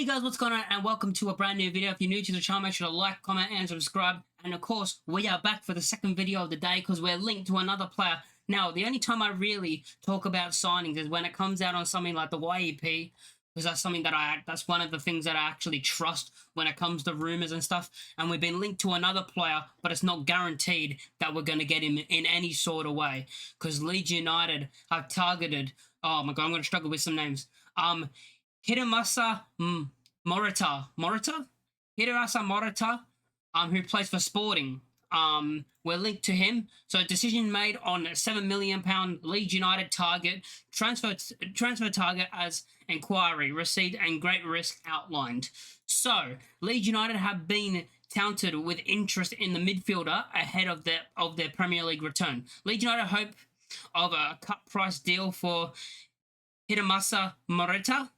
Hey guys, what's going on, and welcome to a brand new video. If you're new to the channel, make sure to like, comment and subscribe. And of course, we are back for the second video of the day because we're linked to another player. Now, the only time I really talk about signings is when it comes out on something like the YEP, because that's something that's one of the things that I actually trust when it comes to rumors and stuff. And we've been linked to another player, but it's not guaranteed that we're going to get him in any sort of way, because Leeds United have targeted, oh my god, I'm going to struggle with some names. Hiromasa Morita, who plays for Sporting. We're linked to him. So a decision made on £7 million Leeds United target, transfer target as inquiry received and great risk outlined. So Leeds United have been touted with interest in the midfielder ahead of their Premier League return. Leeds United hope of a cut price deal for Hiromasa Morita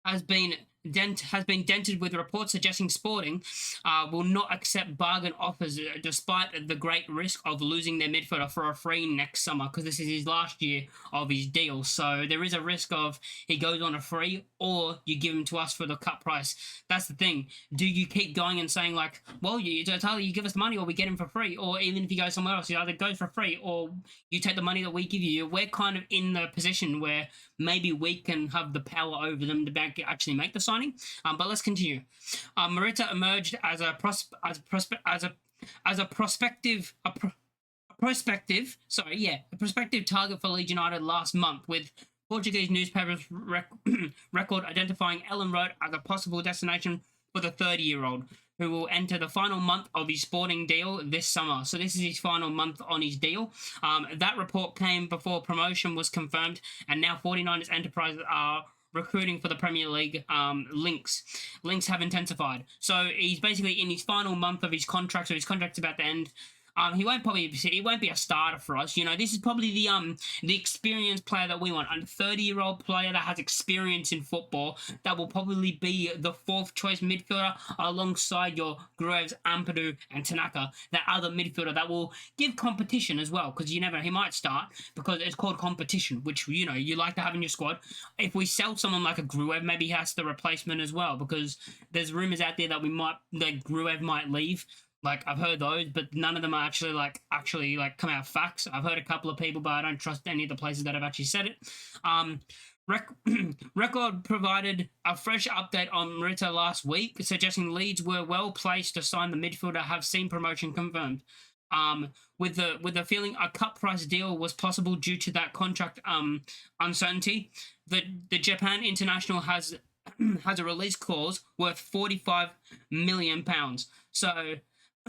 has been dented, with reports suggesting Sporting will not accept bargain offers despite the great risk of losing their midfielder for a free next summer, because this is his last year of his deal. So there is a risk of he goes on a free, or you give him to us for the cut price. That's the thing. Do you keep going and saying like, well, you give us the money or we get him for free? Or even if he goes somewhere else, he either goes for free or you take the money that we give you. We're kind of in the position where maybe we can have the power over them to actually make the signing. But let's continue. Morita emerged as a prospective target for Leeds United last month, with Portuguese newspapers record identifying Ellen Road as a possible destination for the 30-year-old, who will enter the final month of his Sporting deal this summer. So this is his final month on his deal. That report came before promotion was confirmed, and now 49ers Enterprises are recruiting for the Premier League. Links have intensified. So he's basically in his final month of his contract, so his contract's about to end. He won't be a starter for us. You know, this is probably the experienced player that we want. A 30-year-old player that has experience in football, that will probably be the fourth choice midfielder alongside your Grueves, Ampadu and Tanaka, that other midfielder that will give competition as well, because you never know, he might start because it's called competition, which, you know, you like to have in your squad. If we sell someone like a Gruev, maybe he has the replacement as well, because there's rumors out there that Gruev might leave. Like, I've heard those, but none of them are actually come out facts. I've heard a couple of people, but I don't trust any of the places that have actually said it. Record provided a fresh update on Morita last week, suggesting Leeds were well placed to sign the midfielder, have seen promotion confirmed. With the feeling a cut price deal was possible due to that contract uncertainty. The Japan international has a release clause worth £45 million. So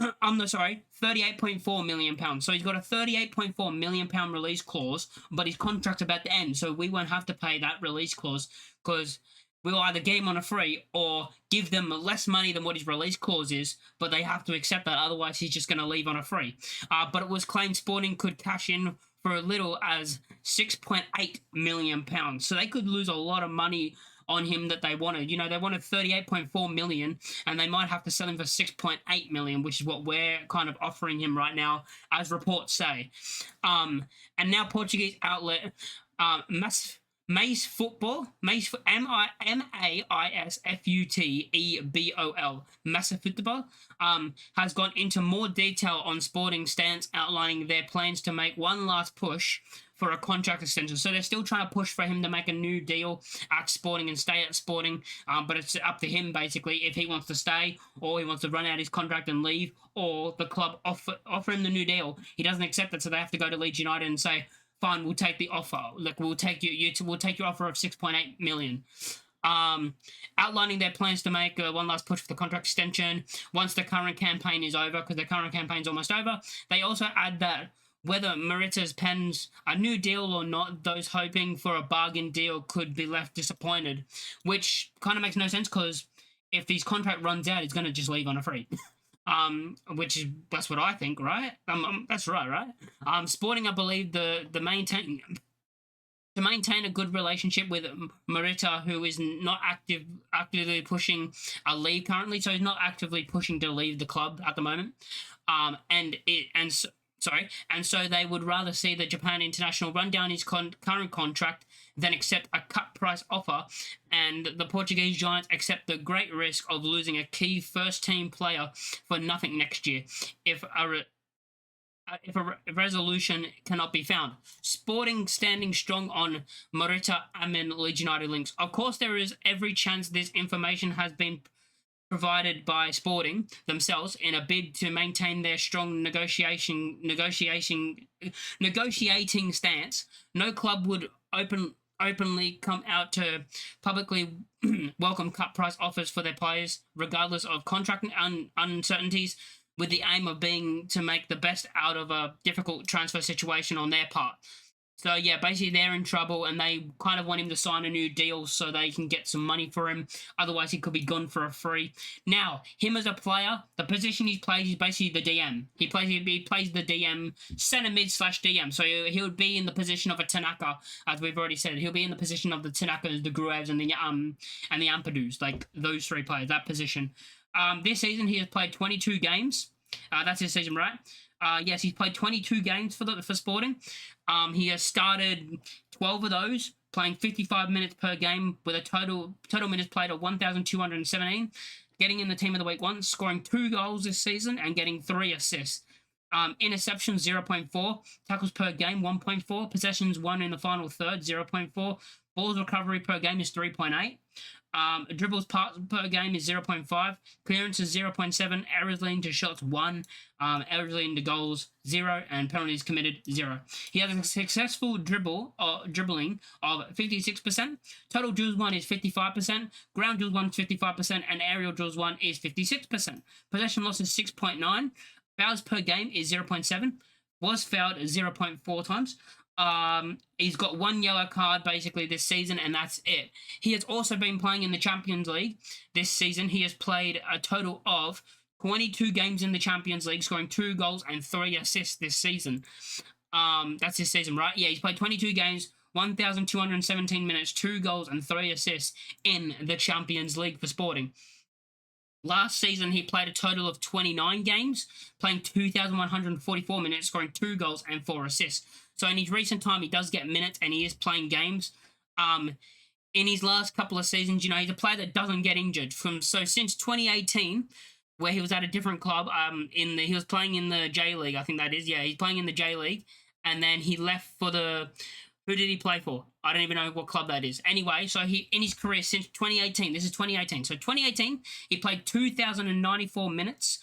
£38.4 million. So he's got a £38.4 million release clause, but his contract's about to end, so we won't have to pay that release clause, because we'll either get him on a free or give them less money than what his release clause is, but they have to accept that, otherwise he's just going to leave on a free. But it was claimed Sporting could cash in for as little as £6.8 million. So they could lose a lot of money on him that they wanted. You know, they wanted 38.4 million, and they might have to sell him for 6.8 million, which is what we're kind of offering him right now, as reports say. And now Portuguese outlet Maisfutbol, Maisfutbol, has gone into more detail on Sporting stance, outlining their plans to make one last push for a contract extension. So they're still trying to push for him to make a new deal at Sporting and stay at Sporting, but it's up to him basically if he wants to stay, or he wants to run out his contract and leave, or the club offer him the new deal. He doesn't accept it, so they have to go to Leeds United and say, fine, we'll take the offer. Like, we'll take your offer of 6.8 million. Outlining their plans to make one last push for the contract extension once the current campaign is over, because the current campaign's almost over. They also add that whether Morita's pens a new deal or not, those hoping for a bargain deal could be left disappointed, which kind of makes no sense, because if his contract runs out, he's going to just leave on a free. That's what I think, right? That's right? Sporting, I believe, to maintain a good relationship with Morita, who is not actively pushing a leave currently, so he's not actively pushing to leave the club at the moment. Sorry, and so they would rather see the Japan international run down his current contract than accept a cut price offer, and the Portuguese Giants accept the great risk of losing a key first team player for nothing next year if a resolution cannot be found. Sporting standing strong on Morita Amin Leeds United links. Of course, there is every chance this information has been provided by Sporting themselves in a bid to maintain their strong negotiating stance. No club would openly come out to publicly welcome cut price offers for their players, regardless of contract uncertainties, with the aim of being to make the best out of a difficult transfer situation on their part. So yeah, basically they're in trouble and they kind of want him to sign a new deal so they can get some money for him. Otherwise, he could be gone for a free. Now, him as a player, the position he plays is basically the DM. He plays the DM, centre mid / DM. So he would be in the position of a Tanaka, as we've already said. He'll be in the position of the Tanakas, the Gruevs, and the Ampadus, like those three players, that position. This season he has played 22 games. That's his season, right? Yes, he's played 22 games for Sporting. He has started 12 of those, playing 55 minutes per game with a total minutes played of 1,217, getting in the team of the week once, scoring 2 goals this season and getting 3 assists. Interceptions 0.4, tackles per game 1.4, possessions 1 in the final third 0.4, balls recovery per game is 3.8. Dribbles per game is 0.5, clearances 0.7, errors leading to shots 1, errors leading to goals 0, and penalties committed 0. He has a successful dribbling of 56%, total drills 1 is 55%, ground drills 1 is 55%, and aerial drills 1 is 56%. Possession loss is 6.9, fouls per game is 0.7, was fouled 0.4 times. He's got 1 yellow card basically this season, and that's it. He has also been playing in the Champions League this season. He has played a total of 22 games in the Champions League, scoring 2 goals and 3 assists this season. That's his season, right? Yeah, he's played 22 games, 1,217 minutes, 2 goals and 3 assists in the Champions League for Sporting. Last season, he played a total of 29 games, playing 2,144 minutes, scoring 2 goals and 4 assists. So in his recent time, he does get minutes and he is playing games. In his last couple of seasons, he's a player that doesn't get injured. Since 2018, where he was at a different club, he was playing in the J League, I think that is. Yeah, he's playing in the J League, and then he left for who did he play for? I don't even know what club that is. Anyway, so in his career since 2018, this is 2018. So 2018, he played 2,094 minutes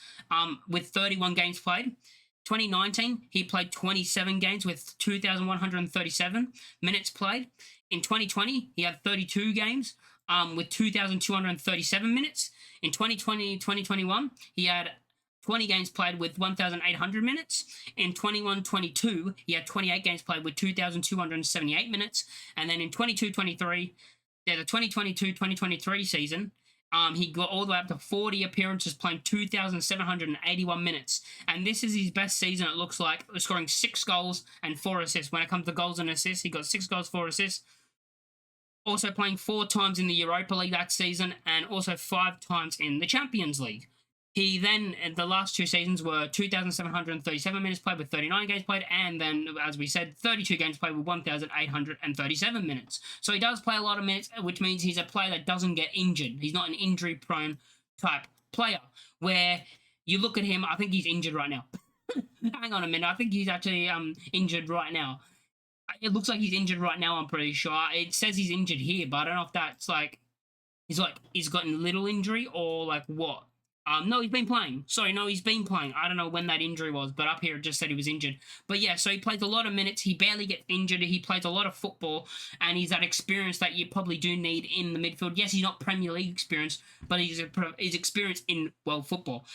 with 31 games played. 2019, he played 27 games with 2,137 minutes played. In 2020, he had 32 games with 2,237 minutes. In 2021, he had 20 games played with 1,800 minutes. In 21-22, he had 28 games played with 2,278 minutes. And then in 22-23, the 2022-2023 season, he got all the way up to 40 appearances, playing 2,781 minutes. And this is his best season, it looks like, scoring 6 goals and 4 assists. When it comes to goals and assists, he got 6 goals, 4 assists. Also playing 4 times in the Europa League that season, and also 5 times in the Champions League. He then, the last 2 seasons were 2,737 minutes played with 39 games played, and then, as we said, 32 games played with 1,837 minutes. So he does play a lot of minutes, which means he's a player that doesn't get injured. He's not an injury-prone type player, where you look at him, I think he's injured right now. Hang on a minute, I think he's actually injured right now. It looks like he's injured right now, I'm pretty sure. It says he's injured here, but I don't know if that's he's gotten a little injury or what. No, he's been playing. Sorry, no, he's been playing. I don't know when that injury was, but up here it just said he was injured. But yeah, so he plays a lot of minutes. He barely gets injured. He plays a lot of football, and he's that experience that you probably do need in the midfield. Yes, he's not Premier League experience, but he's experienced in, football.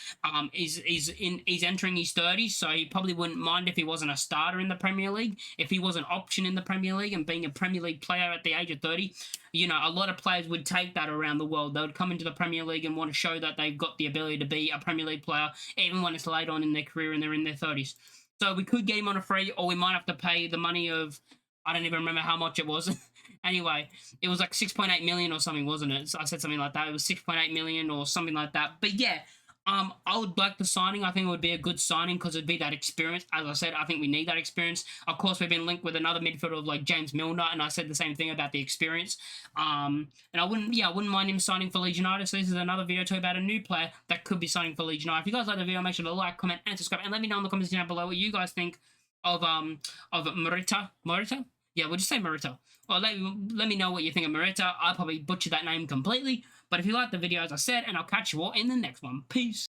He's entering his 30s, so he probably wouldn't mind if he wasn't a starter in the Premier League. If he was an option in the Premier League and being a Premier League player at the age of 30, a lot of players would take that around the world. They would come into the Premier League and want to show that they've got the ability to be a Premier League player, even when it's late on in their career and they're in their 30s. So we could get him on a free, or we might have to pay the money of, I don't even remember how much it was. Anyway, it was like 6.8 million or something, wasn't it? So I said something like that. It was 6.8 million or something like that. But yeah, I would like the signing. I think it would be a good signing because it'd be that experience. As I said, I think we need that experience. Of course, we've been linked with another midfielder of like James Milner, and I said the same thing about the experience. And I wouldn't mind him signing for Leeds United. So this is another video talking about a new player that could be signing for Leeds United. If you guys like the video, make sure to like, comment, and subscribe, and let me know in the comments down below what you guys think of Morita. Morita? Yeah, we'll just say Morita. Well, let me know what you think of Morita. I probably butchered that name completely. But if you like the video, as I said, and I'll catch you all in the next one. Peace.